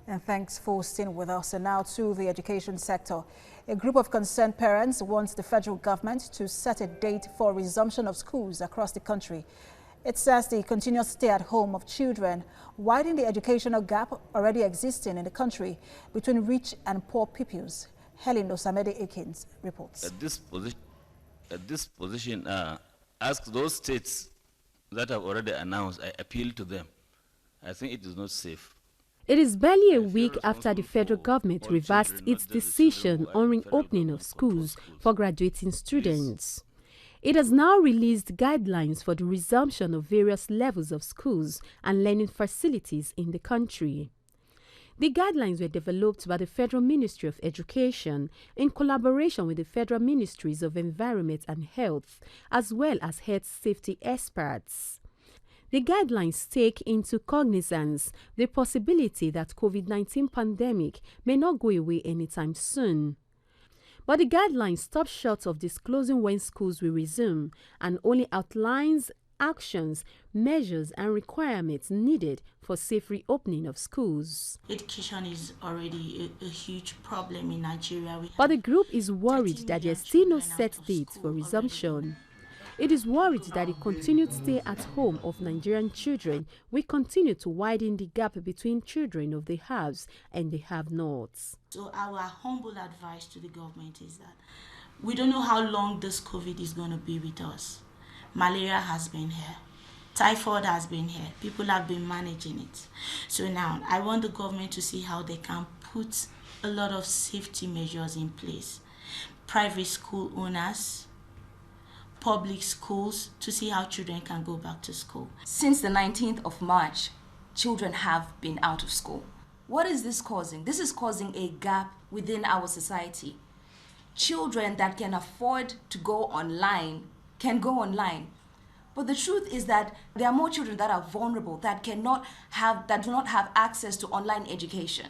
And thanks for staying with us. And now to the education sector. A group of concerned parents wants the federal government to set a date for resumption of schools across the country. It says the continuous stay at home of children widen the educational gap already existing in the country between rich and poor pupils. Helen Osamede-Akins reports. At this position, ask those states that have already announced, I appeal to them. I think it is not safe. It is barely a week after the federal government reversed its decision on reopening of schools for graduating students. It has now released guidelines for the resumption of various levels of schools and learning facilities in the country. The guidelines were developed by the Federal Ministry of Education in collaboration with the Federal Ministries of Environment and Health, as well as health safety experts. The guidelines take into cognizance the possibility that COVID-19 pandemic may not go away anytime soon. But the guidelines stop short of disclosing when schools will resume and only outlines actions, measures and requirements needed for safe reopening of schools. Education is already a huge problem in Nigeria. But the group is worried that there is still no set date for resumption. It is worried that the continued stay at home of Nigerian children will continue to widen the gap between children of the haves and the have-nots. So our humble advice to the government is that we don't know how long this COVID is going to be with us. Malaria has been here. Typhoid has been here. People have been managing it. So now I want the government to see how they can put a lot of safety measures in place. Private school owners, public schools, to see how children can go back to school. Since the 19th of March, children have been out of school. What is this causing? This is causing a gap within our society. Children that can afford to go online can go online. But the truth is that there are more children that are vulnerable, that do not have access to online education.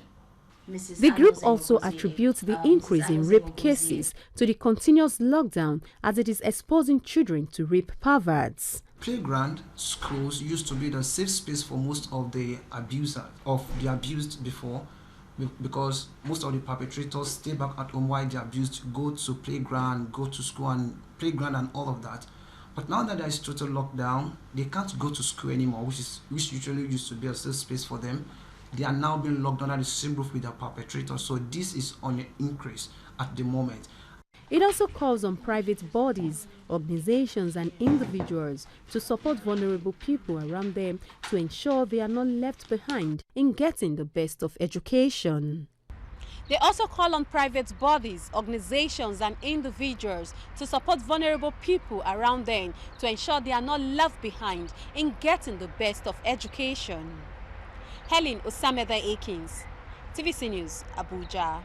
The group also attributes the increase in rape cases to the continuous lockdown as it is exposing children to rape perverts. Playground schools used to be the safe space for most of the abused before, because most of the perpetrators stay back at home while the abused go to playground, go to school and playground and all of that. But now that there is total lockdown, they can't go to school anymore, which usually used to be a safe space for them. They are now being locked under the same roof with their perpetrators. So this is on an increase at the moment. It also calls on private bodies, organizations and individuals to support vulnerable people around them to ensure they are not left behind in getting the best of education. They also call on private bodies, organizations and individuals to support vulnerable people around them to ensure they are not left behind in getting the best of education. Helen Osamede-Akins, TVC News, Abuja.